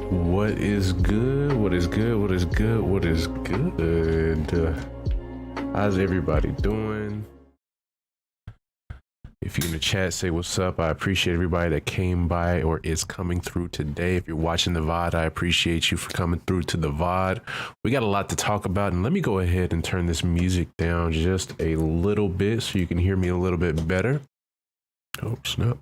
What is good? What is good? What is good? What is good? How's everybody doing? If you're in the chat, say what's up. I appreciate everybody that came by or is coming through today. If you're watching the VOD, I appreciate you for coming through to the VOD. We got a lot to talk about, and let me go ahead and turn this music down just a little bit so you can hear me a little bit better. Oh, snap.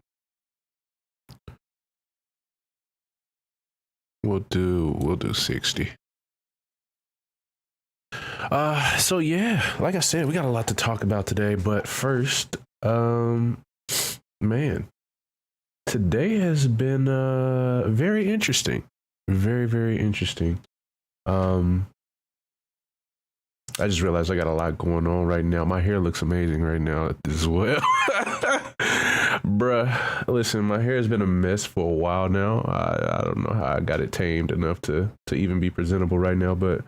We'll do 60. So yeah, like I said, we got a lot to talk about today, but first, man, today has been very interesting. Very interesting. I just realized I got a lot going on right now. My hair looks amazing right now as well. Bruh, listen, my hair has been a mess for a while now. I don't know how I got it tamed enough to even be presentable right now, but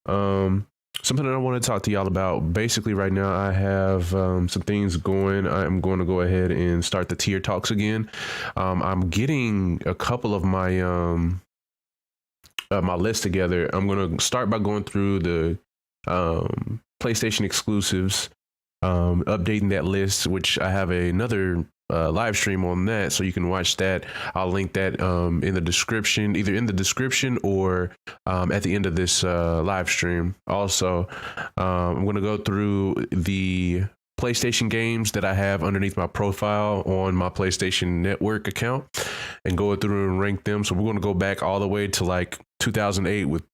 something that I want to talk to y'all about. Basically, right now I have some things going. I'm going to go ahead and start the tier talks again. I'm getting a couple of my my list together. I'm going to start by going through the PlayStation exclusives, updating that list, which I have another live stream on that, so you can watch that. I'll link that in the description, either in the description or at the end of this live stream. Also, I'm going to go through the PlayStation games that I have underneath my profile on my PlayStation Network account and go through and rank them. So we're going to go back all the way to like 2008 with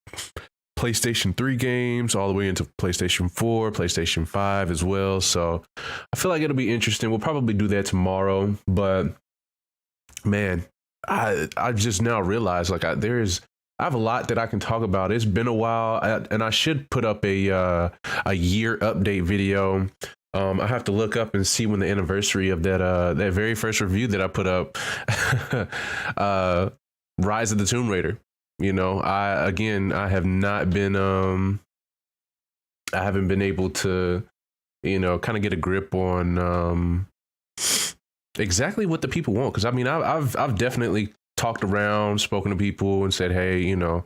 PlayStation 3 games, all the way into PlayStation 4, PlayStation 5 as well. So I feel like it'll be interesting. We'll probably do that tomorrow, but man, I just now realized like I have a lot that I can talk about. It's been a while, and I should put up a year update video. I have to look up and see when the anniversary of that very first review that I put up, Rise of the Tomb Raider. You know, I have not been, I haven't been able to, you know, kind of get a grip on exactly what the people want. Cause I mean, I've definitely talked around, spoken to people and said, hey, you know,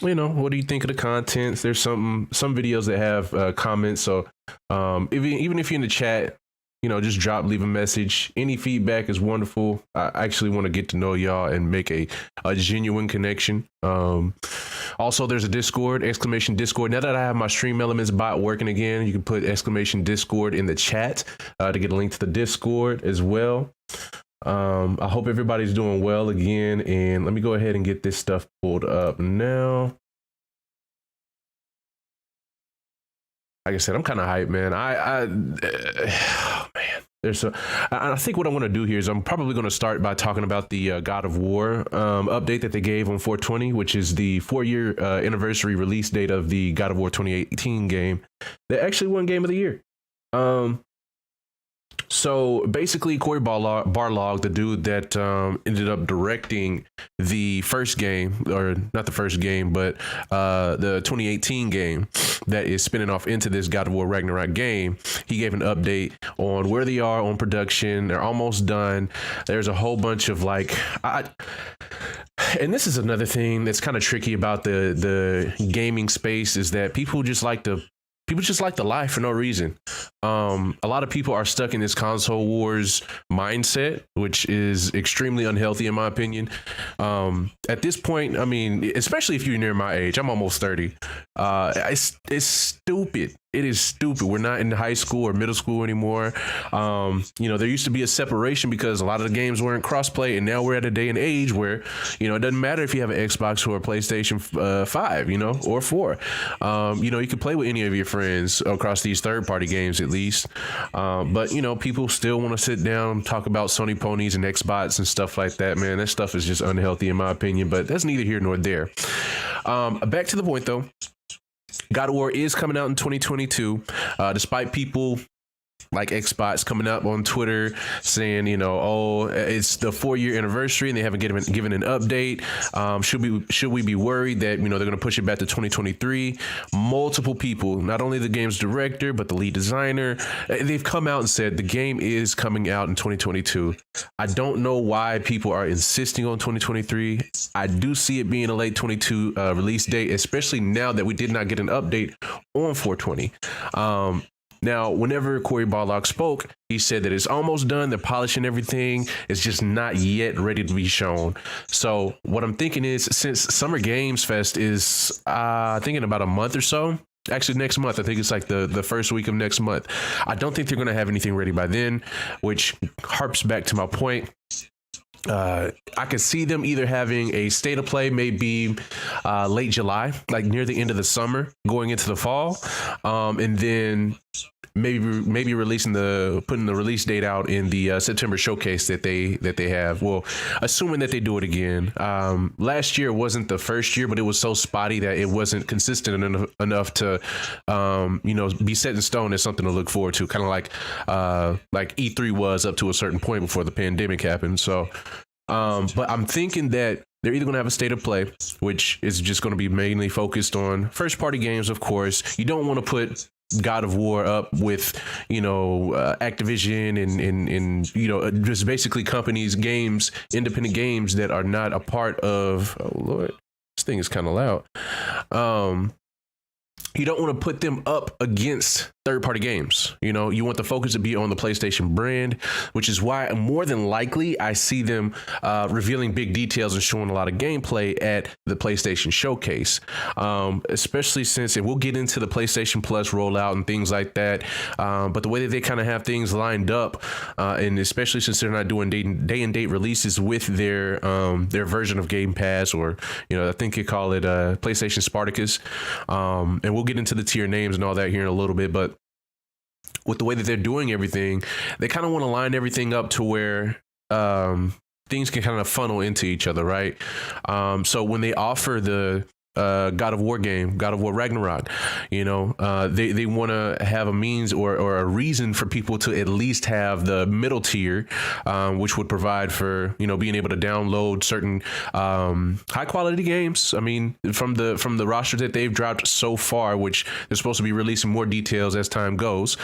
what do you think of the contents? There's some videos that have comments. So even if you're in the chat, you know, just leave a message. Any feedback is wonderful. I actually want to get to know y'all and make a genuine connection. Also, there's a Discord, !Discord. Now that I have my Stream Elements bot working again, you can put !Discord in the chat to get a link to the Discord as well. I hope everybody's doing well again. And let me go ahead and get this stuff pulled up now. Like I said, I'm kind of hyped, man. I think what I want to do here is I'm probably going to start by talking about the God of War update that they gave on 420, which is the 4-year anniversary release date of the God of War 2018 game that actually won Game of the Year. So basically, Cory Barlog, the dude that ended up directing the first game, or not the first game, but the 2018 game that is spinning off into this God of War Ragnarok game, he gave an update on where they are on production. They're almost done. There's a whole bunch of like, and this is another thing that's kind of tricky about the gaming space, is that people just like to lie for no reason. A lot of people are stuck in this console wars mindset, which is extremely unhealthy in my opinion. At this point, I mean, especially if you're near my age, I'm almost 30. It's stupid. It is stupid. We're not in high school or middle school anymore. There used to be a separation because a lot of the games weren't crossplay, and now we're at a day and age where, it doesn't matter if you have an Xbox or a PlayStation 5, or 4. You can play with any of your friends across these third-party games at least. But people still want to sit down, talk about Sony ponies and Xbox and stuff like that, man. That stuff is just unhealthy in my opinion, but that's neither here nor there. Back to the point though. God of War is coming out in 2022, despite people like Xbox coming up on Twitter saying, oh, it's the 4-year anniversary and they haven't given an update. Should we be worried that, they're going to push it back to 2023? Multiple people, not only the game's director, but the lead designer, they've come out and said the game is coming out in 2022. I don't know why people are insisting on 2023. I do see it being a late 22 release date, especially now that we did not get an update on 420. Now, whenever Cory Barlog spoke, he said that it's almost done. They're polishing everything. It's just not yet ready to be shown. So what I'm thinking is, since Summer Games Fest is, I think in about a month or so, actually next month, I think it's like the first week of next month, I don't think they're going to have anything ready by then, which harps back to my point. I could see them either having a state of play, maybe late July, like near the end of the summer, going into the fall, and then maybe putting the release date out in the September showcase that they have. Well, assuming that they do it again. Last year wasn't the first year, but it was so spotty that it wasn't consistent enough to be set in stone as something to look forward to, kind of like E3 was up to a certain point before the pandemic happened. So but I'm thinking that they're either going to have a state of play, which is just going to be mainly focused on first party games. Of course, you don't want to put God of War up with, Activision and just basically companies, independent games that are not a part of, oh Lord, this thing is kind of loud. You don't want to put them up against third-party games. You want the focus to be on the PlayStation brand, which is why more than likely I see them revealing big details and showing a lot of gameplay at the PlayStation Showcase, especially since, and we'll get into the PlayStation Plus rollout and things like that, but the way that they kind of have things lined up, and especially since they're not doing day-and-date releases with their version of Game Pass, or I think you call it PlayStation Spartacus, and we'll get into the tier names and all that here in a little bit, but with the way that they're doing everything, they kind of want to line everything up to where things can kind of funnel into each other, right? So when they offer the God of War game, God of War Ragnarok, they want to have a means or a reason for people to at least have the middle tier, which would provide for, being able to download certain high quality games. I mean, from the roster that they've dropped so far, which they're supposed to be releasing more details as time goes.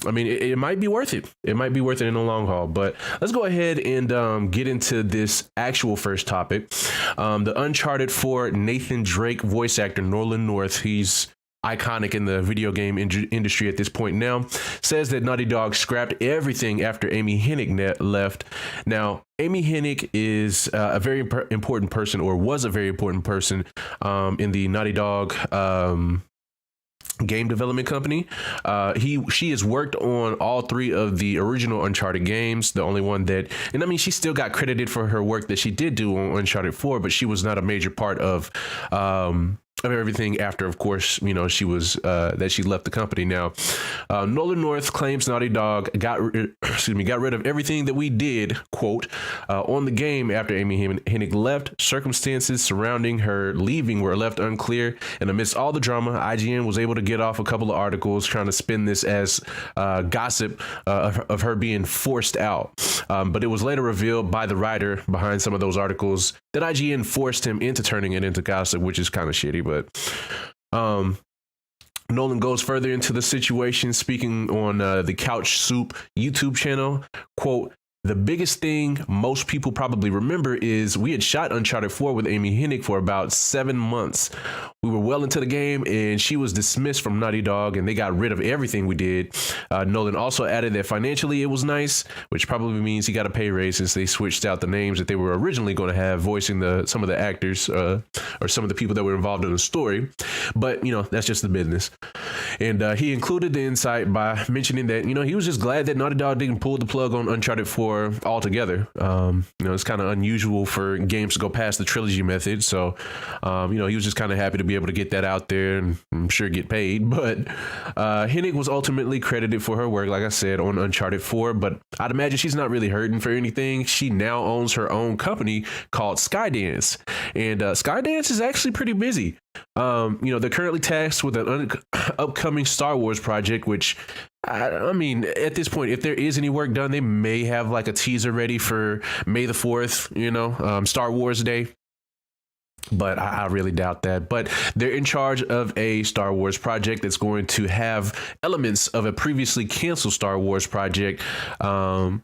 I mean, it might be worth it. It might be worth it in the long haul. But let's go ahead and get into this actual first topic. The Uncharted 4 Nathan Drake voice actor, Nolan North, he's iconic in the video game industry at this point now, says that Naughty Dog scrapped everything after Amy Hennig left. Now, Amy Hennig is a very important person, or was a very important person in the Naughty Dog game development company. She has worked on all 3 of the original Uncharted games. The only one that, and I mean, she still got credited for her work that she did do on Uncharted 4, but she was not a major part of everything after, of course, she was that she left the company. Now, Nolan North claims Naughty Dog got rid of everything that we did, quote, on the game after Amy Hennig left. Circumstances surrounding her leaving were left unclear, and amidst all the drama, IGN was able to get off a couple of articles trying to spin this as gossip of her being forced out. But it was later revealed by the writer behind some of those articles that IGN forced him into turning it into gossip, which is kind of shitty. But Nolan goes further into the situation, speaking on the Couch Soup YouTube channel. Quote, "The biggest thing most people probably remember is we had shot Uncharted 4 with Amy Hennig for about 7 months. We were well into the game and she was dismissed from Naughty Dog and they got rid of everything we did." Nolan also added that financially it was nice, which probably means he got a pay raise since they switched out the names that they were originally going to have voicing some of the actors or some of the people that were involved in the story. But, that's just the business. And he included the insight by mentioning that, he was just glad that Naughty Dog didn't pull the plug on Uncharted 4 altogether. It's kind of unusual for games to go past the trilogy method. So, he was just kind of happy to be able to get that out there and I'm sure get paid. But Hennig was ultimately credited for her work, like I said, on Uncharted 4. But I'd imagine she's not really hurting for anything. She now owns her own company called Skydance. And Skydance is actually pretty busy. They're currently tasked with an upcoming Star Wars project, which I mean, at this point, if there is any work done, they may have like a teaser ready for May the 4th, Star Wars Day. But I really doubt that. But they're in charge of a Star Wars project that's going to have elements of a previously canceled Star Wars project. And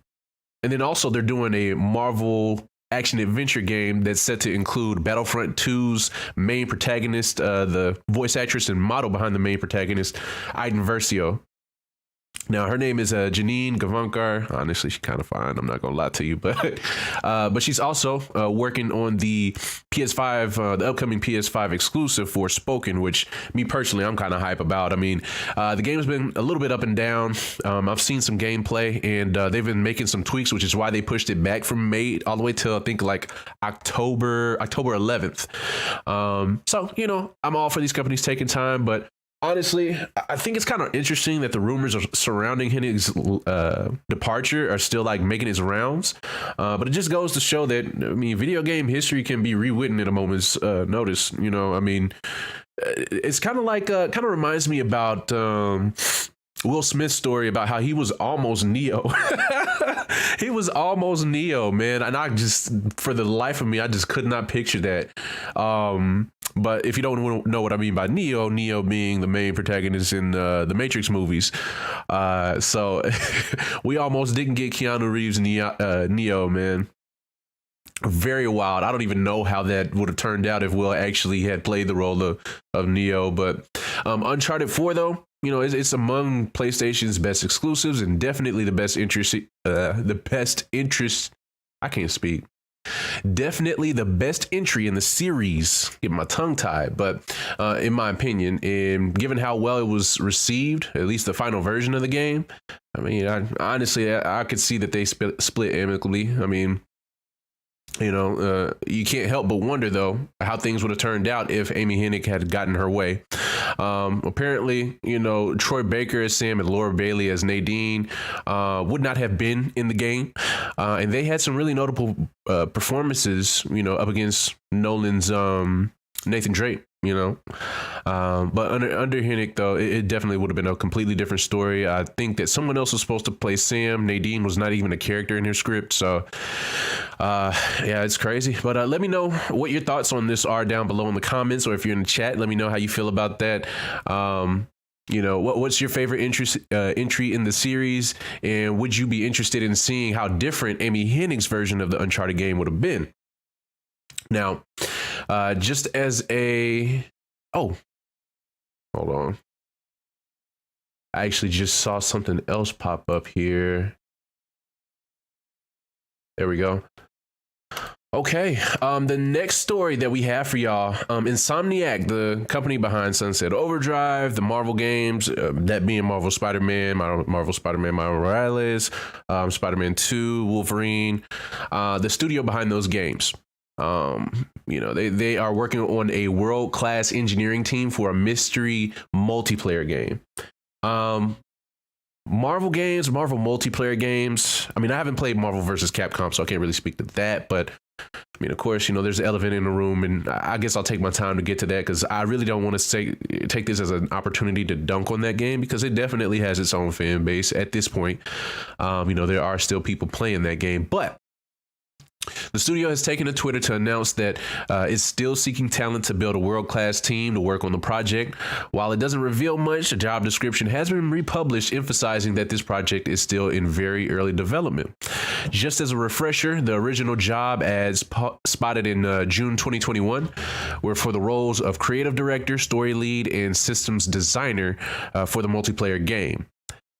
then also they're doing a Marvel action adventure game that's set to include Battlefront 2's main protagonist, the voice actress and model behind the main protagonist, Iden Versio. Now, her name is Janine Gavankar. Honestly, she's kind of fine. I'm not going to lie to you. But she's also working on the PS5, the upcoming PS5 exclusive for Spoken, which me personally, I'm kind of hype about. I mean, the game's been a little bit up and down. I've seen some gameplay, and they've been making some tweaks, which is why they pushed it back from May all the way till I think like October 11th. So, I'm all for these companies taking time, but honestly, I think it's kind of interesting that the rumors surrounding Hennig's departure are still like making its rounds. But it just goes to show that, I mean, video game history can be rewritten at a moment's notice. I mean, it's kind of reminds me about Will Smith's story about how he was almost Neo. He was almost Neo, man. And I just, for the life of me, I just could not picture that. But if you don't know what I mean by Neo being the main protagonist in the Matrix movies. So we almost didn't get Keanu Reeves Neo, man. Very wild. I don't even know how that would have turned out if Will actually had played the role of Neo. But Uncharted 4, though, it's among PlayStation's best exclusives and definitely the best interest. I can't speak. Definitely the best entry in the series. Get my tongue tied, but in my opinion, and given how well it was received, at least the final version of the game, I mean, I could see that they split amicably. I mean, you can't help but wonder, though, how things would have turned out if Amy Hennig had gotten her way. Apparently, Troy Baker as Sam and Laura Bailey as Nadine would not have been in the game. And they had some really notable performances, up against Nolan's Nathan Drake. But under Hennig, though, it definitely would have been a completely different story. I think that someone else was supposed to play Sam. Nadine was not even a character in her script. So, yeah, it's crazy. But let me know what your thoughts on this are down below in the comments, or if you're in the chat, let me know how you feel about that. What's your favorite entry in the series, and would you be interested in seeing how different Amy Hennig's version of the Uncharted game would have been? Now, just as hold on. I actually just saw something else pop up here. There we go. Okay, the next story that we have for y'all, Insomniac, the company behind Sunset Overdrive, the Marvel games, that being Marvel Spider-Man, Marvel Spider-Man Miles Morales, Spider-Man 2, Wolverine, the studio behind those games. They are working on a world-class engineering team for a mystery multiplayer game. Marvel multiplayer games. I mean, I haven't played Marvel vs. Capcom, so I can't really speak to that. But I mean, of course, there's an elephant in the room, and I guess I'll take my time to get to that because I really don't want to take this as an opportunity to dunk on that game because it definitely has its own fan base at this point. There are still people playing that game, but the studio has taken to Twitter to announce that it's still seeking talent to build a world-class team to work on the project. While it doesn't reveal much, a job description has been republished emphasizing that this project is still in very early development. Just as a refresher, the original job ads spotted in June 2021 were for the roles of creative director, story lead, and systems designer for the multiplayer game.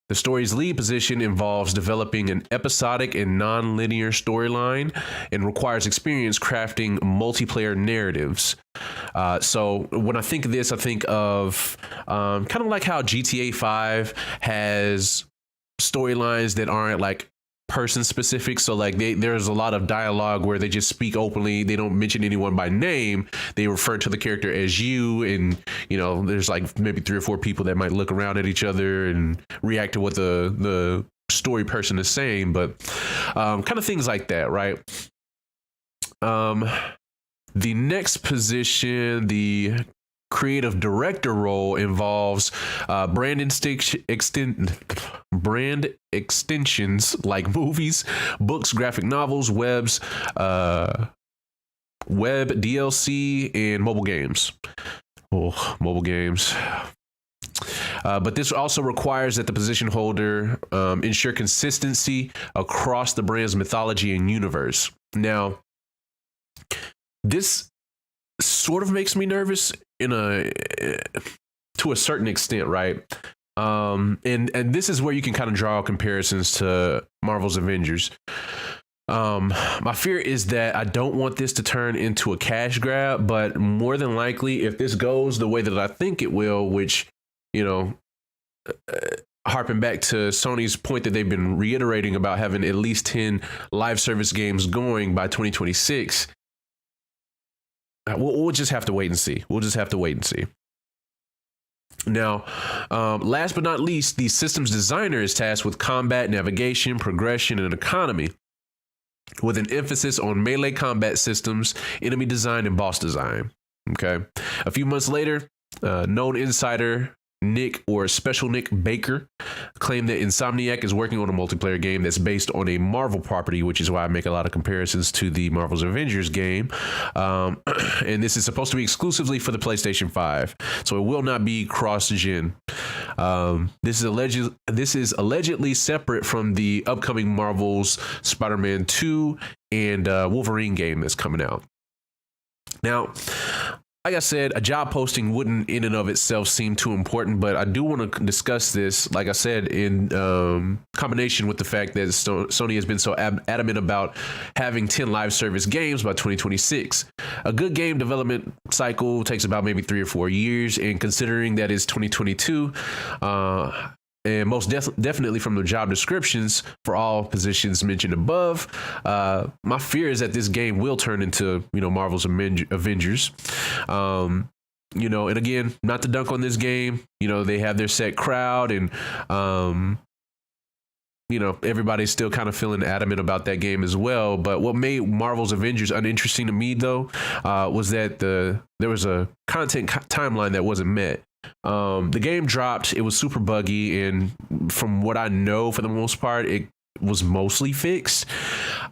The story's lead position involves developing an episodic and non-linear storyline and requires experience crafting multiplayer narratives. So when I think of this, I think of kind of like how GTA 5 has storylines that aren't like person specific. So like there's a lot of dialogue where they just speak openly. They don't mention anyone by name. They refer to the character as you. And, there's like maybe 3 or 4 people that might look around at each other and react to what the story person is saying. But kind of things like that, right? The next position, the creative director role involves brand extensions like movies, books, graphic novels, web DLC, and mobile games. Oh, mobile games. But this also requires that the position holder ensure consistency across the brand's mythology and universe. Now, this sort of makes me nervous to a certain extent, right? And this is where you can kind of draw comparisons to Marvel's Avengers. My fear is that I don't want this to turn into a cash grab, but more than likely, if this goes the way that I think it will, which, harping back to Sony's point that they've been reiterating about having at least 10 live service games going by 2026, we'll just have to wait and see. Now, last but not least, the systems designer is tasked with combat, navigation, progression, and economy, with an emphasis on melee combat systems, enemy design, and boss design. Okay. A few months later, known insider Special Nick Baker claimed that Insomniac is working on a multiplayer game that's based on a Marvel property, which is why I make a lot of comparisons to the Marvel's Avengers game. And this is supposed to be exclusively for the PlayStation 5, so it will not be cross-gen. This is allegedly separate from the upcoming Marvel's Spider-Man 2 and Wolverine game that's coming out. Now, like I said, a job posting wouldn't in and of itself seem too important, but I do want to discuss this, like I said, in combination with the fact that Sony has been so adamant about having 10 live service games by 2026. A good game development cycle takes about maybe 3 or 4 years, and considering that it's 2022, and most definitely from the job descriptions for all positions mentioned above, my fear is that this game will turn into, Marvel's Avengers. And again, not to dunk on this game, they have their set crowd, and everybody's still kind of feeling adamant about that game as well. But what made Marvel's Avengers uninteresting to me, though, was that there was a content timeline that wasn't met. The game dropped, it was super buggy, and from what I know, for the most part, it was mostly fixed.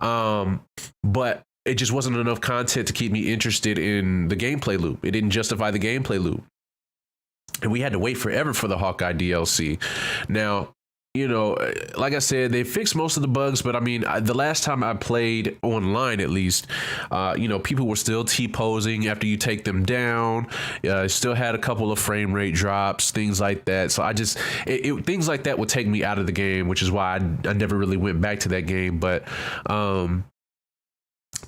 But it just wasn't enough content to keep me interested in the gameplay loop. It didn't justify the gameplay loop. And we had to wait forever for the Hawkeye DLC. Now, like I said, they fixed most of the bugs, but I mean, the last time I played online, at least, people were still T-posing after you take them down. Still had a couple of frame rate drops, things like that. So things like that would take me out of the game, which is why I never really went back to that game. But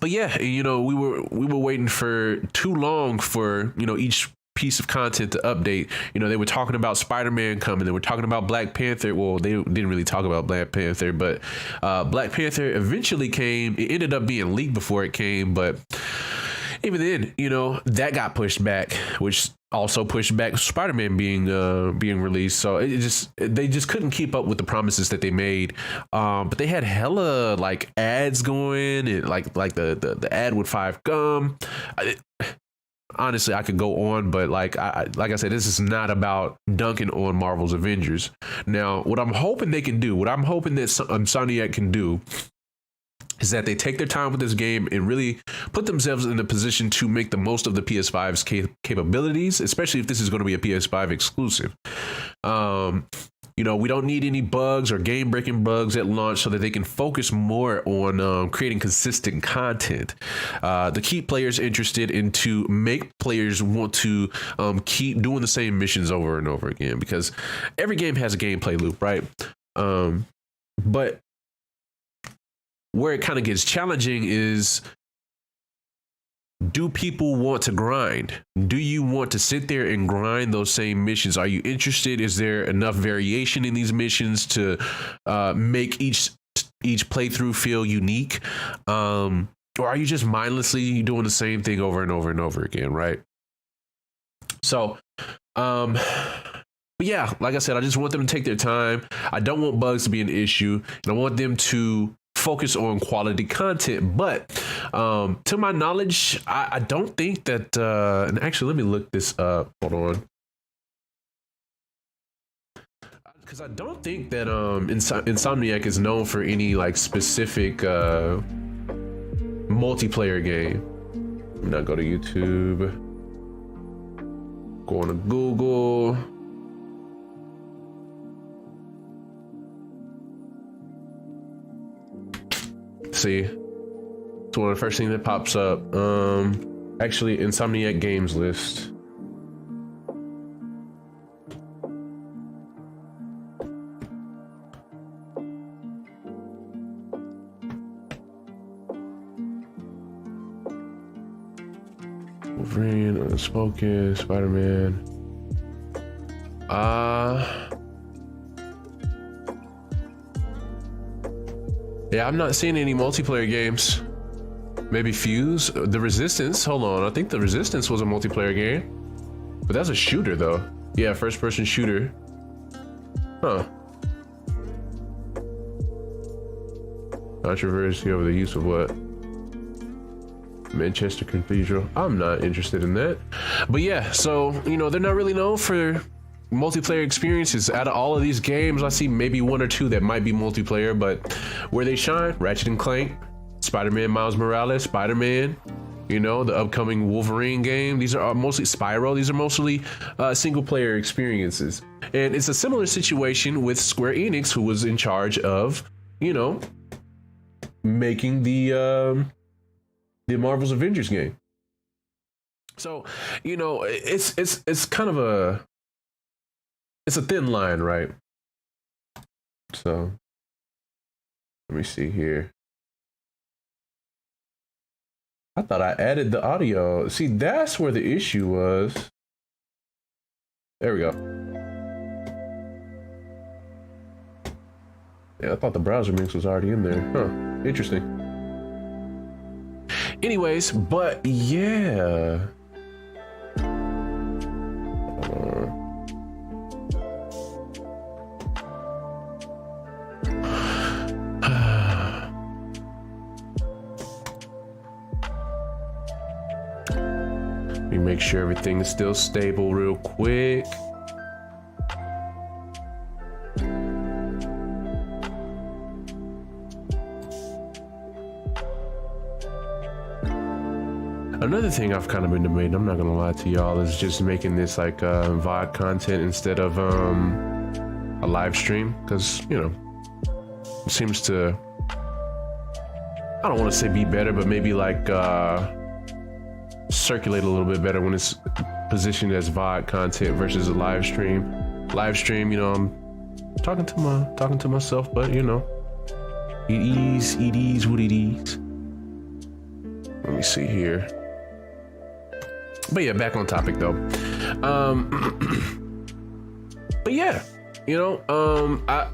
yeah, we were waiting for too long for, each piece of content to update. They were talking about Spider-Man coming. They were talking about Black Panther. Well, they didn't really talk about Black Panther, but Black Panther eventually came. It ended up being leaked before it came, but even then, that got pushed back, which also pushed back Spider-Man being released. So they just couldn't keep up with the promises that they made. But they had hella like ads going, and like the ad with 5 gum. Honestly, I could go on, but like I said, this is not about dunking on Marvel's Avengers. Now, what I'm hoping they can do, what I'm hoping that Insomniac can do, is that they take their time with this game and really put themselves in a position to make the most of the PS5's capabilities, especially if this is going to be a PS5 exclusive. We don't need any bugs or game-breaking bugs at launch, so that they can focus more on creating consistent content to keep players interested and to make players want to keep doing the same missions over and over again, because every game has a gameplay loop, right? But where it kind of gets challenging is, do people want to grind? Do you want to sit there and grind those same missions? Are you interested? Is there enough variation in these missions to make each playthrough feel unique? Or are you just mindlessly doing the same thing over and over and over again, right? So, but yeah, like I said, I just want them to take their time. I don't want bugs to be an issue, and I want them to focus on quality content. But to my knowledge, I don't think that. And actually, let me look this up. Hold on. Because I don't think that Insomniac is known for any like specific multiplayer game. I'm not go to YouTube. Go on to Google. See, it's one of the first things that pops up. Actually, Insomniac games list. Wolverine, Unspoken, Spider-Man. Yeah, I'm not seeing any multiplayer games. Maybe Fuse, The Resistance. Hold on, I think The Resistance was a multiplayer game, but that's a shooter though. Yeah, first-person shooter. Huh. Controversy over the use of what? Manchester Cathedral. I'm not interested in that. But yeah, so you know, they're not really known for multiplayer experiences. Out of all of these games, I see maybe one or two that might be multiplayer, but where they shine, Ratchet and Clank, Spider-Man Miles Morales, Spider-Man, you know, the upcoming Wolverine game. These are mostly Spyro. These are mostly single player experiences. And it's a similar situation with Square Enix, who was in charge of, you know, making the Marvel's Avengers game. So, you know, it's kind of it's a thin line, right? So let me see here. I thought I added the audio. See, that's where the issue was. There we go. Yeah, I thought the browser mix was already in there. Huh, interesting. Anyways, but yeah. Let me make sure everything is still stable real quick. Another thing I've kind of been debating, I'm not gonna lie to y'all, is just making this like VOD content instead of a live stream, because you know, it seems to, I don't want to say be better, but maybe like circulate a little bit better when it's positioned as VOD content versus a live stream. Live stream, you know, I'm talking to myself, but you know, it is what it is. Let me see here. But yeah, back on topic though. But yeah, you know, I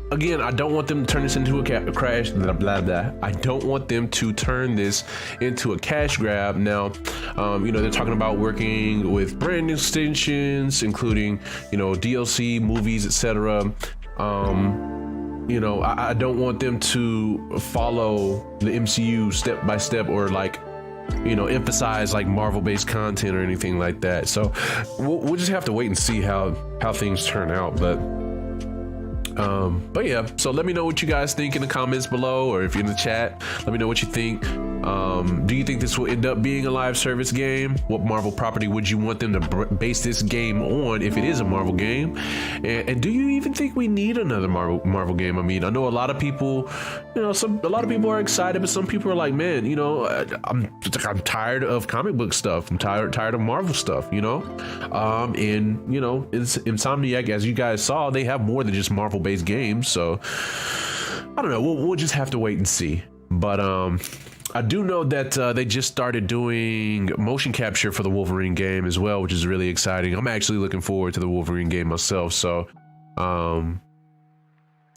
don't want them to turn this into a crash. Blah blah blah. I don't want them to turn this into a cash grab. Now, you know, they're talking about working with brand extensions, including, you know, DLC, movies, etc. You know, I don't want them to follow the MCU step by step, or like, you know, emphasize like Marvel-based content or anything like that. So we'll just have to wait and see how things turn out. But yeah, so let me know what you guys think in the comments below, or if you're in the chat, let me know what you think. Do you think this will end up being a live service game? What Marvel property would you want them to base this game on if it is a Marvel game? And do you even think we need another Marvel game? I mean, I know a lot of people, you know, a lot of people are excited, but some people are like, man, you know, I'm tired of comic book stuff. I'm tired of Marvel stuff, you know? And you know, it's Insomniac, as you guys saw, they have more than just Marvel-based games. So I don't know. We'll just have to wait and see. But I do know that they just started doing motion capture for the Wolverine game as well, which is really exciting. I'm actually looking forward to the Wolverine game myself. So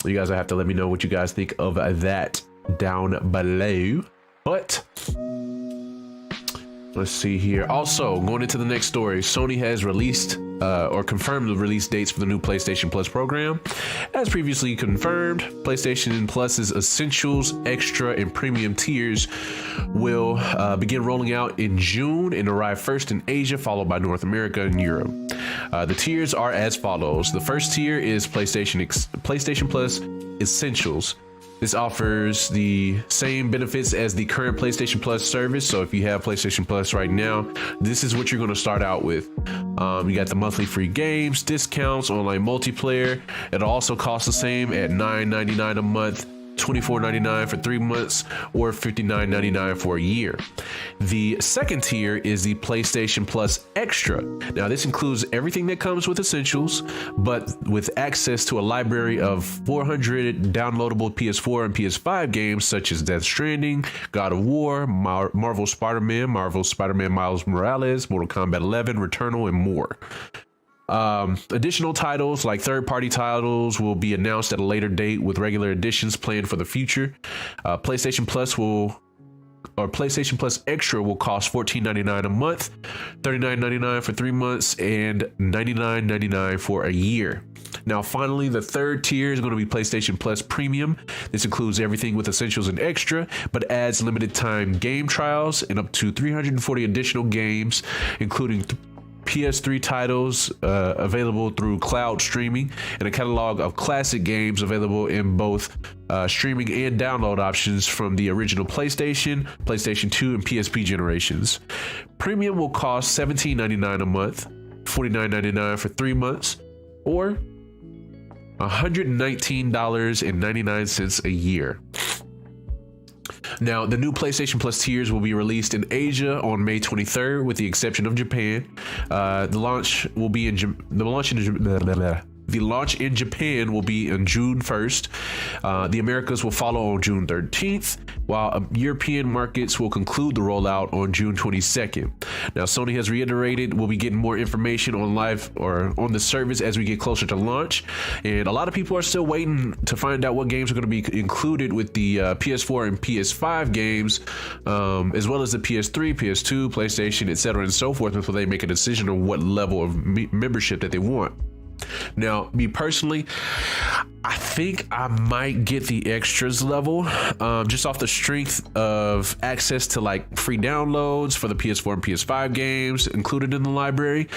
you guys have to let me know what you guys think of that down below. But Let's see here. Also, going into the next story, Sony has released or confirmed the release dates for the new PlayStation Plus program. As previously confirmed, PlayStation Plus's Essentials, Extra, and Premium tiers will begin rolling out in June and arrive first in Asia, followed by North America and Europe. The tiers are as follows. The first tier is PlayStation Plus Essentials. This offers the same benefits as the current PlayStation Plus service. So if you have PlayStation Plus right now, this is what you're going to start out with. You got the monthly free games, discounts, online multiplayer. It'll also cost the same at $9.99 a month, $24.99 for 3 months, or $59.99 for a year. The second tier is the PlayStation Plus Extra. Now, this includes everything that comes with Essentials, but with access to a library of 400 downloadable PS4 and PS5 games such as Death Stranding, God of War, Marvel Spider-Man, Miles Morales, Mortal Kombat 11, Returnal, and more. Additional titles like third-party titles will be announced at a later date with regular additions planned for the future. PlayStation Plus Extra will cost $14.99 a month, $39.99 for 3 months, and $99.99 for a year. Now, finally, the third tier is going to be PlayStation Plus Premium. This includes everything with Essentials and Extra, but adds limited time game trials and up to 340 additional games, including PS3 titles available through cloud streaming, and a catalog of classic games available in both streaming and download options from the original PlayStation, PlayStation 2, and PSP generations. Premium will cost $17.99 a month, $49.99 for 3 months, or $119.99 a year. Now, the new PlayStation Plus tiers will be released in Asia on May 23rd, with the exception of Japan. The launch in Japan will be on June 1st. The Americas will follow on June 13th, while European markets will conclude the rollout on June 22nd. Now, Sony has reiterated we'll be getting more information on the service as we get closer to launch, and a lot of people are still waiting to find out what games are going to be included with the PS4 and PS5 games, as well as the PS3, PS2, PlayStation, etc., and so forth, before they make a decision on what level of membership that they want. Now, me personally, I think I might get the extras level, just off the strength of access to like free downloads for the PS4 and PS5 games included in the library.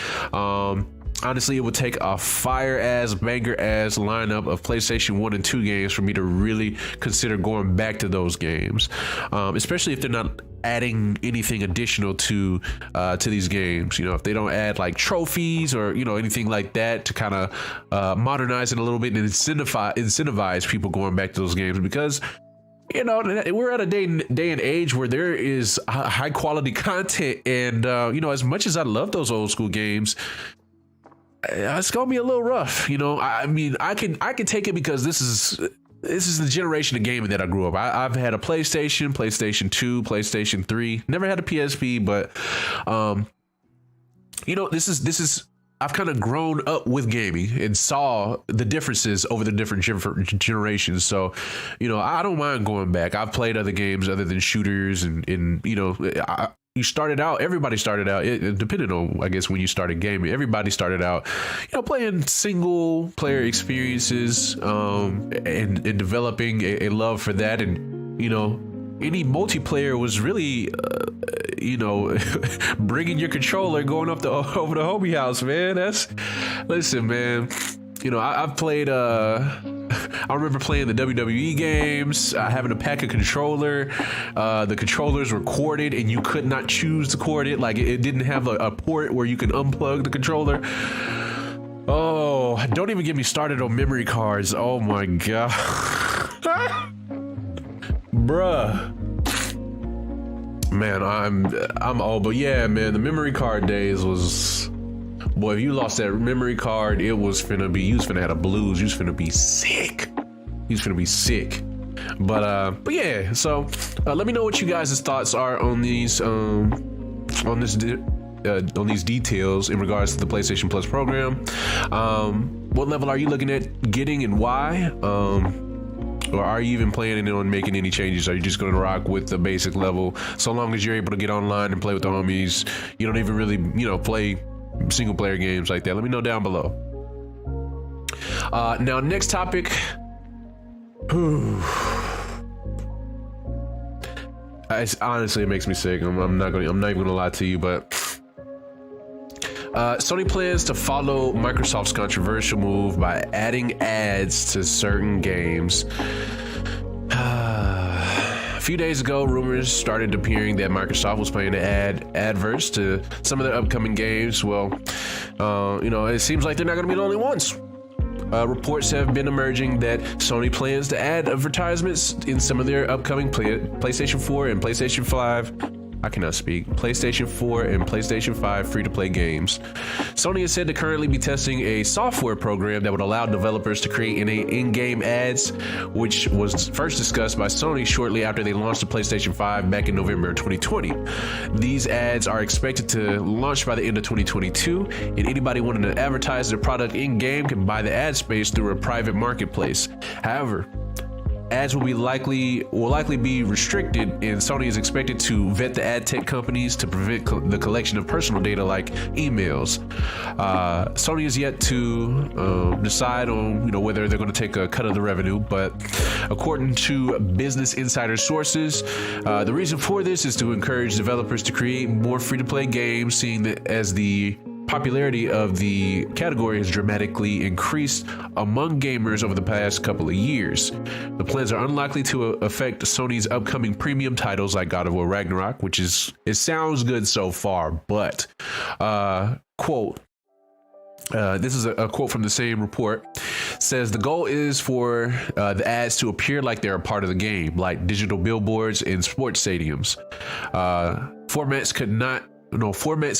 Honestly, it would take a fire-ass, banger-ass lineup of PlayStation 1 and 2 games for me to really consider going back to those games, especially if they're not adding anything additional to these games. You know, if they don't add like trophies or, you know, anything like that to kind of modernize it a little bit and incentivize people going back to those games, because you know, we're at a day and age where there is high quality content, and you know, as much as I love those old school games, it's gonna be a little rough. You know, I mean, I can take it because this is the generation of gaming that I grew up. I've had a PlayStation 2, PlayStation 3, never had a PSP, but you know, this is I've kind of grown up with gaming and saw the differences over the different generations. So, you know, I don't mind going back. I've played other games other than shooters, and you know, everybody started out, it depended on, I guess, when you started gaming, everybody started out, you know, playing single player experiences, and developing a love for that. And, you know, any multiplayer was really, you know, bringing your controller, going over the homie house, man. Listen, man, you know, I've played, I remember playing the WWE games, having a pack of controller. The controllers were corded and you could not choose to cord it. Like, it didn't have a port where you can unplug the controller. Oh, don't even get me started on memory cards. Oh my God. Bruh. Man, I'm old, but yeah, man, the memory card days was, boy, if you lost that memory card, it was finna be, you was finna have a blues, you was finna be sick. But yeah, so let me know what you guys' thoughts are on these these details in regards to the PlayStation Plus program. What level are you looking at getting and why? or are you even planning on making any changes? Are you just going to rock with the basic level? So long as you're able to get online and play with the homies, you don't even really, play single player games like that. Let me know down below. Now, next topic. Honestly, it makes me sick. I'm not even gonna lie to you, but Sony plans to follow Microsoft's controversial move by adding ads to certain games. A few days ago, rumors started appearing that Microsoft was planning to add adverts to some of their upcoming games. Well, it seems like they're not gonna be the only ones. Reports have been emerging that Sony plans to add advertisements in some of their upcoming PlayStation 4 and PlayStation 5. I cannot speak. PlayStation 4 and PlayStation 5 free-to-play games. Sony is said to currently be testing a software program that would allow developers to create in-game ads, which was first discussed by Sony shortly after they launched the PlayStation 5 back in November 2020. These ads are expected to launch by the end of 2022, and anybody wanting to advertise their product in-game can buy the ad space through a private marketplace. However, ads will likely be restricted, and Sony is expected to vet the ad tech companies to prevent the collection of personal data like emails. Sony is yet to decide on whether they're going to take a cut of the revenue, but according to Business Insider sources, the reason for this is to encourage developers to create more free-to-play games, seeing that as the popularity of the category has dramatically increased among gamers over the past couple of years. The plans are unlikely to affect Sony's upcoming premium titles like God of War Ragnarok, it sounds good so far, but quote, this is a quote from the same report, says the goal is for the ads to appear like they're a part of the game, like digital billboards in sports stadiums. Formats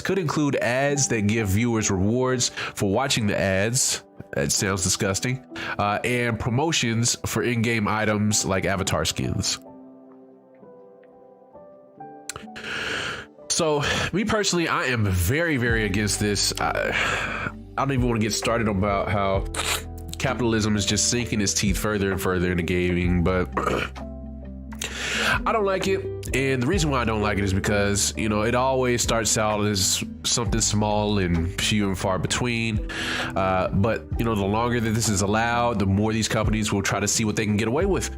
could include ads that give viewers rewards for watching the ads. That sounds disgusting. And promotions for in-game items like avatar skins. So, me personally, I am very, very against this. I don't even want to get started about how capitalism is just sinking its teeth further and further into gaming, but I don't like it. And the reason why I don't like it is because, it always starts out as something small and few and far between. But, the longer that this is allowed, the more these companies will try to see what they can get away with.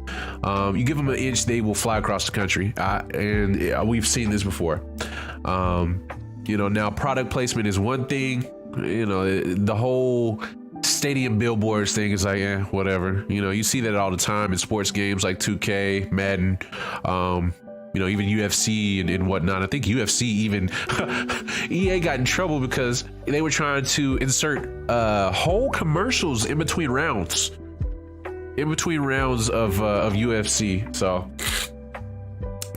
You give them an inch, they will fly across the country. And we've seen this before. Now product placement is one thing. The whole stadium billboards thing is like, whatever. You see that all the time in sports games like 2K, Madden, even UFC and whatnot. I think UFC even EA got in trouble because they were trying to insert whole commercials in between rounds of UFC. So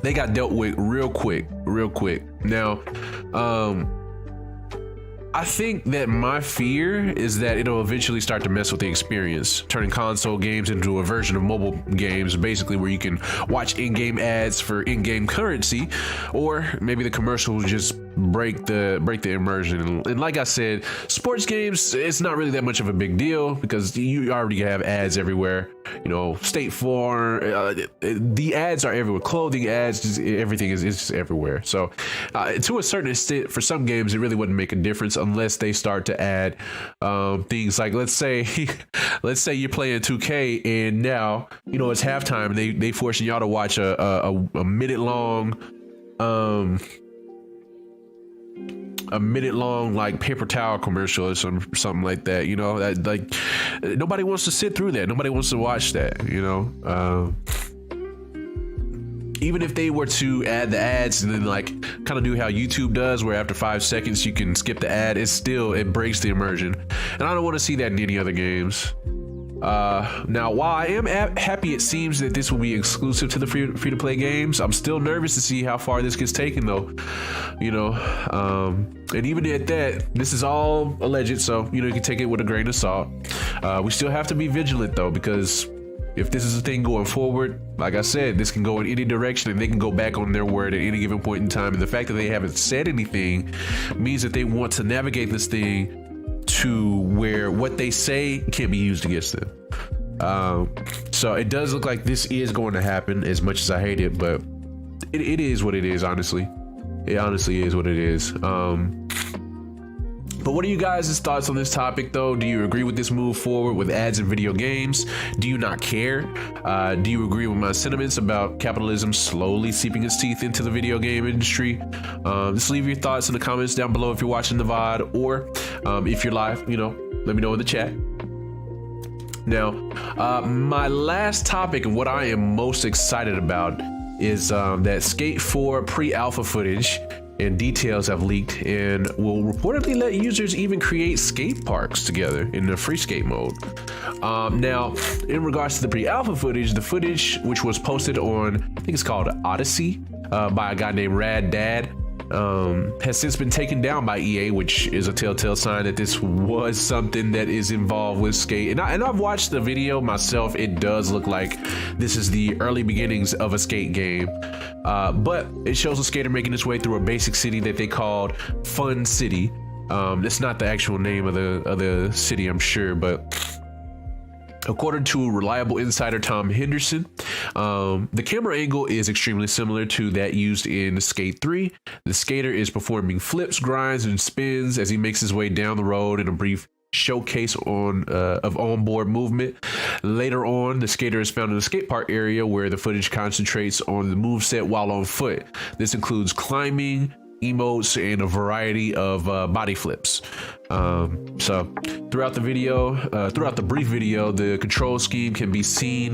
they got dealt with real quick. Now, I think that my fear is that it'll eventually start to mess with the experience, turning console games into a version of mobile games, basically where you can watch in-game ads for in-game currency, or maybe the commercial will just break the immersion. And like I said, sports games, it's not really that much of a big deal because you already have ads everywhere. State Farm, the ads are everywhere. Clothing ads, everything is just everywhere. So to a certain extent, for some games, it really wouldn't make a difference unless they start to add things like, let's say you're playing 2K and now it's halftime and they forcing y'all to watch a minute long like paper towel commercial or something like that. That like nobody wants to sit through that. Nobody wants to watch that. Even if they were to add the ads and then like kind of do how YouTube does, where after 5 seconds you can skip the ad, it breaks the immersion, and I don't want to see that in any other games. Now, while I am happy it seems that this will be exclusive to the free-to-play games, I'm still nervous to see how far this gets taken, though. And even at that, this is all alleged, so you can take it with a grain of salt. We still have to be vigilant, though, because if this is a thing going forward, like I said, this can go in any direction and they can go back on their word at any given point in time. And the fact that they haven't said anything means that they want to navigate this thing to where what they say can't be used against them. So it does look like this is going to happen, as much as I hate it, but it is what it is, honestly. It honestly is what it is. But what are you guys' thoughts on this topic, though? Do you agree with this move forward with ads in video games? Do you not care? Do you agree with my sentiments about capitalism slowly seeping its teeth into the video game industry? Just leave your thoughts in the comments down below if you're watching the VOD, or if you're live, let me know in the chat. Now, my last topic and what I am most excited about is that Skate 4 pre-alpha footage and details have leaked and will reportedly let users even create skate parks together in the free skate mode. Now, in regards to the pre-alpha footage, the footage which was posted on, I think it's called Odyssey, by a guy named Rad Dad, has since been taken down by EA, which is a telltale sign that this was something that is involved with skate. And I've watched the video myself. It does look like this is the early beginnings of a skate game, but it shows a skater making his way through a basic city that they called Fun City. That's not the actual name of the city, I'm sure, but according to reliable insider Tom Henderson, the camera angle is extremely similar to that used in Skate 3. The skater is performing flips, grinds, and spins as he makes his way down the road in a brief showcase of onboard movement. Later on, the skater is found in the skate park area where the footage concentrates on the moveset while on foot. This includes climbing, emotes, and a variety of body flips. So throughout the brief video, the control scheme can be seen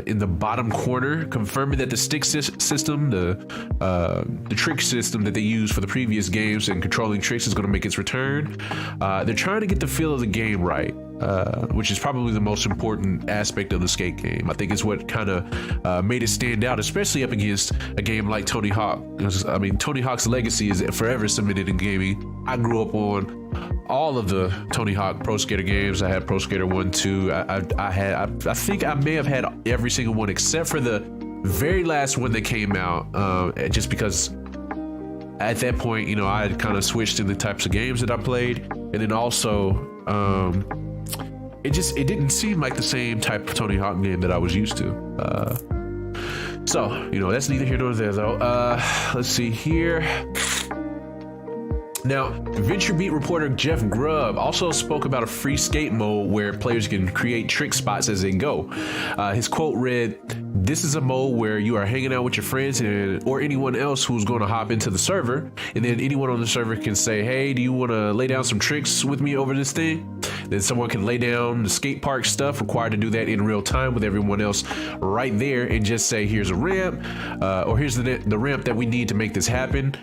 in the bottom corner, confirming that the stick system, the trick system that they used for the previous games and controlling tricks, is going to make its return. They're trying to get the feel of the game right, which is probably the most important aspect of the skate game. I think it's what kind of made it stand out, especially up against a game like Tony Hawk. I mean, Tony Hawk's legacy is forever cemented in gaming. I grew up on all of the Tony Hawk Pro Skater games. I had Pro Skater 1, 2. I think I may have had every single one except for the very last one that came out, just because at that point, I had kind of switched in the types of games that I played, and then also it didn't seem like the same type of Tony Hawk game that I was used to. So that's neither here nor there, though. Let's see here. Now, VentureBeat reporter Jeff Grubb also spoke about a free skate mode where players can create trick spots as they go. His quote read, "This is a mode where you are hanging out with your friends or anyone else who's going to hop into the server, and then anyone on the server can say, 'Hey, do you want to lay down some tricks with me over this thing?' Then someone can lay down the skate park stuff required to do that in real time with everyone else right there and just say, 'Here's a ramp,' or 'Here's the ramp that we need to make this happen.'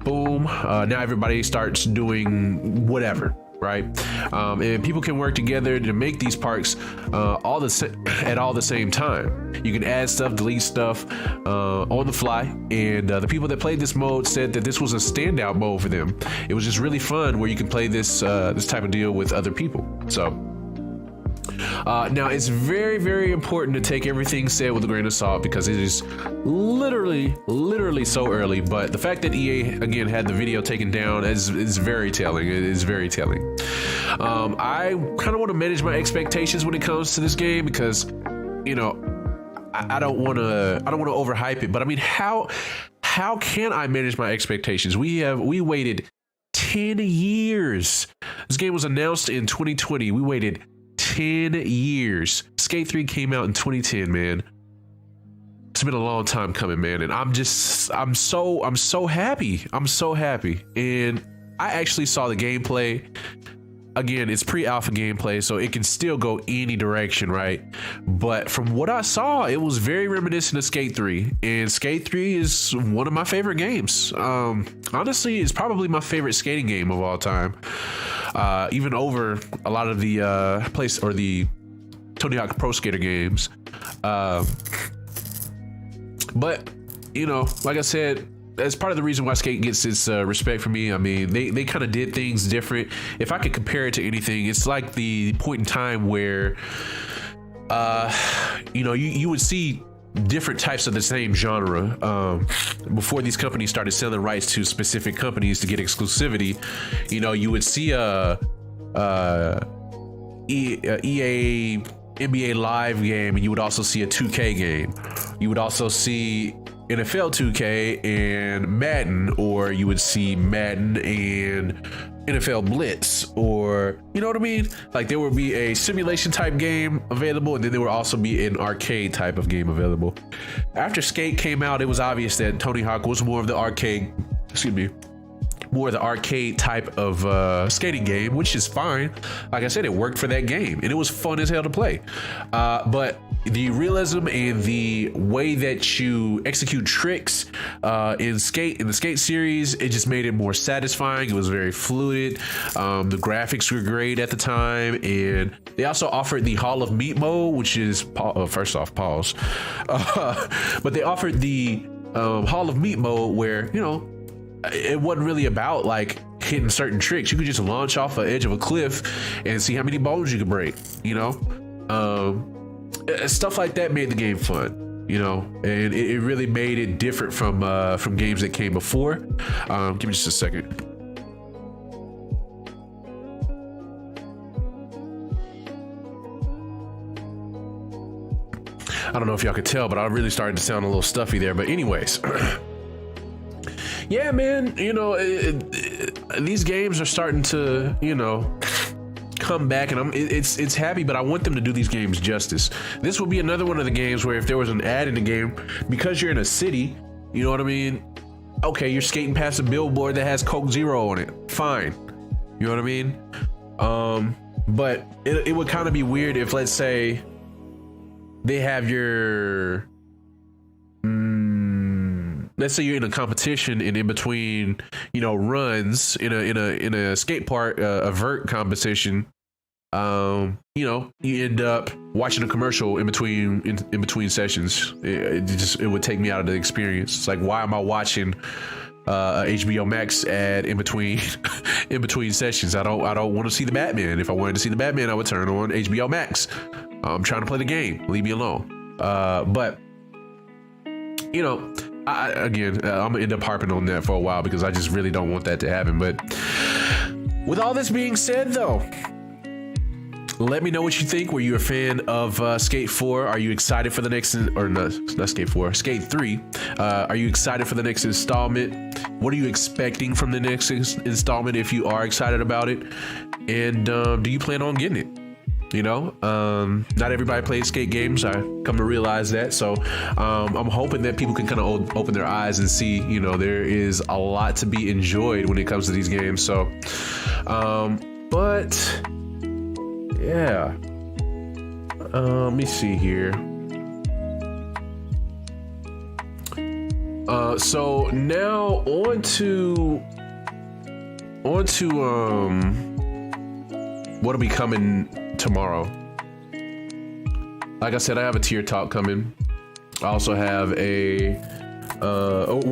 Boom. Now everybody starts doing whatever, right? And people can work together to make these parks at all the same time. You can add stuff, delete stuff on the fly. And the people that played this mode said that this was a standout mode for them. It was just really fun where you can play this type of deal with other people. So now it's very, very important to take everything said with a grain of salt, because it is literally so early. But the fact that EA again had the video taken down is very telling. It is very telling. I kind of want to manage my expectations when it comes to this game, because I don't want to overhype it. But I mean, how can I manage my expectations? We waited 10 years. This game was announced in 2020. We waited 10 years. Skate 3 came out in 2010, man. It's been a long time coming, man. And I'm so happy. I'm so happy. And I actually saw the gameplay. Again, it's pre-alpha gameplay, so it can still go any direction, right? But from what I saw, it was very reminiscent of Skate 3. And Skate 3 is one of my favorite games. Honestly, it's probably my favorite skating game of all time. Even over a lot of the the Tony Hawk Pro Skater games. But, like I said, that's part of the reason why Skate gets its respect for me. I mean, they kind of did things different. If I could compare it to anything, it's like the point in time where, you would see different types of the same genre before these companies started selling rights to specific companies to get exclusivity. You would see EA NBA Live game, and you would also see a 2K game. You would also see NFL 2K and Madden, or you would see Madden and NFL Blitz, or you know what I mean? Like there would be a simulation type game available, and then there would also be an arcade type of game available. After Skate came out, it was obvious that Tony Hawk was more of the arcade, more of the arcade type of skating game, which is fine. Like I said, it worked for that game and it was fun as hell to play. But the realism and the way that you execute tricks in the Skate series, it just made it more satisfying. It was very fluid. The graphics were great at the time, and they also offered the Hall of Meat mode, which is first off, pause. But they offered the Hall of Meat mode where, you know, it wasn't really about like hitting certain tricks. You could just launch off the edge of a cliff and see how many bones you could break, you know. Stuff like that made the game fun, you know, and it really made it different from games that came before. Give me just a second. I don't know if y'all could tell, but I really started to sound a little stuffy there. But anyways, yeah, man, you know, these games are starting to, you know, come back, and it's happy, but I want them to do these games justice. This will be another one of the games where if there was an ad in the game, because you're in a city, you know what I mean? Okay, you're skating past a billboard that has Coke Zero on it. Fine. You know what I mean? But it would kind of be weird if, let's say, they have your let's say you're in a competition, and in between, you know, runs in a skate park, a vert competition, you know, you end up watching a commercial in between sessions. It would take me out of the experience. It's like, why am I watching a HBO Max ad in between in between sessions? I don't want to see the Batman. If I wanted to see the Batman, I would turn on HBO Max. I'm trying to play the game. Leave me alone. But you know, I'm gonna end up harping on that for a while because I just really don't want that to happen. But with all this being said, though, let me know what you think. Were you a fan of Skate 4? Are you excited for the next, or not Skate 4, Skate 3? Are you excited for the next installment? What are you expecting from the next installment if you are excited about it? And do you plan on getting it? You know, not everybody plays skate games. I come to realize that. So I'm hoping that people can kind of open their eyes and see, you know, there is a lot to be enjoyed when it comes to these games. So, but yeah, let me see here. So now on to what'll be coming tomorrow. Like I said, I have a tier talk coming. I also have we're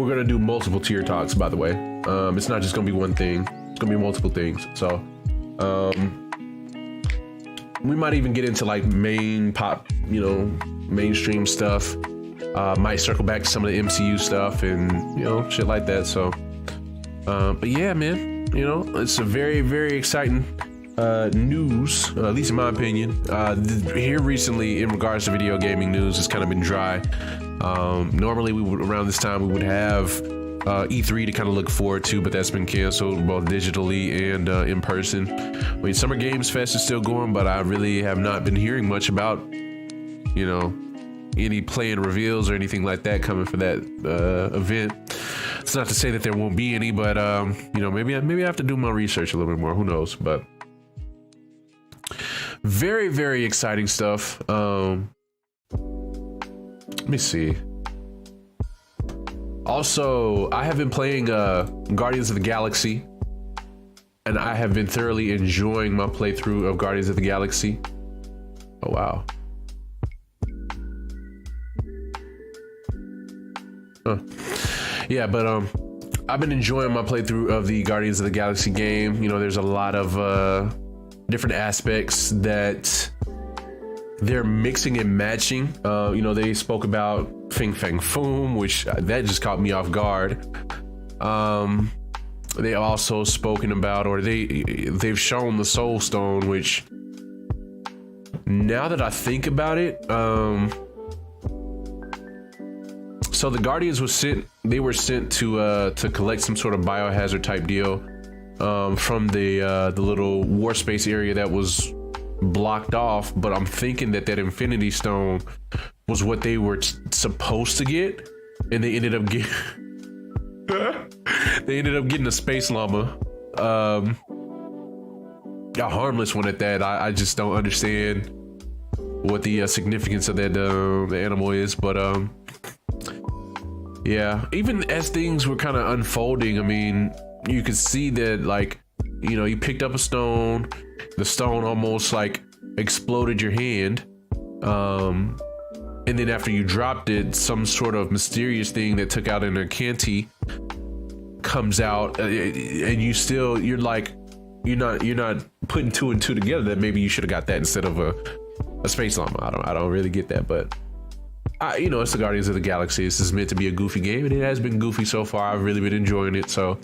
gonna do multiple tier talks, by the way. It's not just gonna be one thing, it's gonna be multiple things. So we might even get into like mainstream stuff. Might circle back to some of the MCU stuff and, you know, shit like that. So but yeah, man, you know, it's a very, very exciting news, at least in my opinion. Here recently, in regards to video gaming news, it's kind of been dry. Normally around this time we would have E3 to kind of look forward to, but that's been canceled both digitally and in person. I mean, Summer Games Fest is still going, but I really have not been hearing much about, you know, any planned reveals or anything like that coming for that event. It's not to say that there won't be any, but you know, maybe I have to do my research a little bit more. Who knows? But very, very exciting stuff. Let me see. Also, I have been playing Guardians of the Galaxy, and I have been thoroughly enjoying my playthrough of Guardians of the Galaxy. Oh wow. Yeah, but I've been enjoying my playthrough of the Guardians of the Galaxy game. You know, there's a lot of different aspects that they're mixing and matching. You know, they spoke about Fing Fang Foom, which that just caught me off guard. They also spoken about, or they've shown the Soul Stone, which now that I think about it, so the Guardians was sent. They were sent to collect some sort of biohazard type deal from the little war space area that was blocked off. But I'm thinking that Infinity Stone was what they were supposed to get, and they ended up getting a space llama, a harmless one at that. I just don't understand what the significance of that the animal is, but yeah, even as things were kind of unfolding, I mean, you could see that, like, you know, you picked up a stone, the stone almost like exploded your hand, and then after you dropped it, some sort of mysterious thing that took out an Acanti comes out, and you're like, you're not putting two and two together that maybe you should have got that instead of a space llama. I don't really get that, but you know, it's the Guardians of the Galaxy. This is meant to be a goofy game, and it has been goofy so far. I've really been enjoying it, so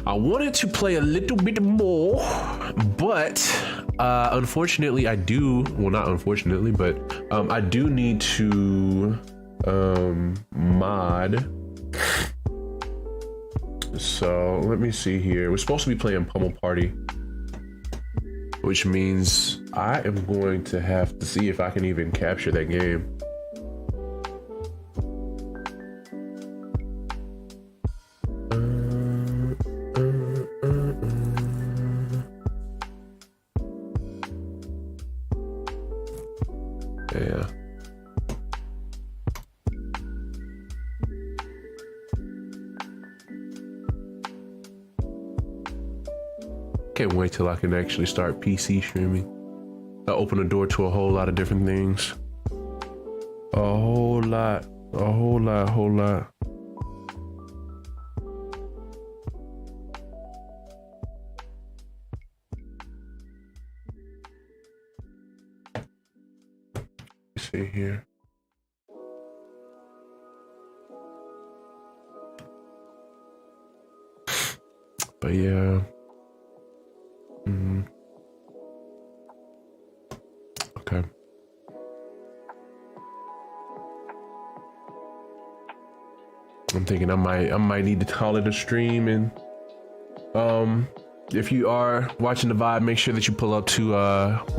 I wanted to play a little bit more, but unfortunately I do, well, not unfortunately, but I do need to mod. So let me see here. We're supposed to be playing Pummel Party, which means I am going to have to see if I can even capture that game. Yeah. Can't wait till I can actually start PC streaming. That'll open the door to a whole lot of different things. A whole lot. Let's see here. But yeah. Okay. I'm thinking I might need to call it a stream, and if you are watching the VOD, make sure that you pull up to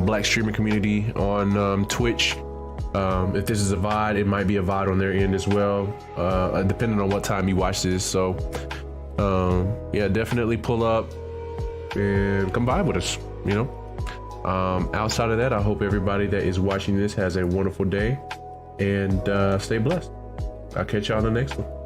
Black Streamer Community on Twitch. If this is a VOD, it might be a VOD on their end as well, depending on what time you watch this. So yeah, definitely pull up and come by with us, you know. Outside of that, I hope everybody that is watching this has a wonderful day, and stay blessed. I'll catch y'all on the next one.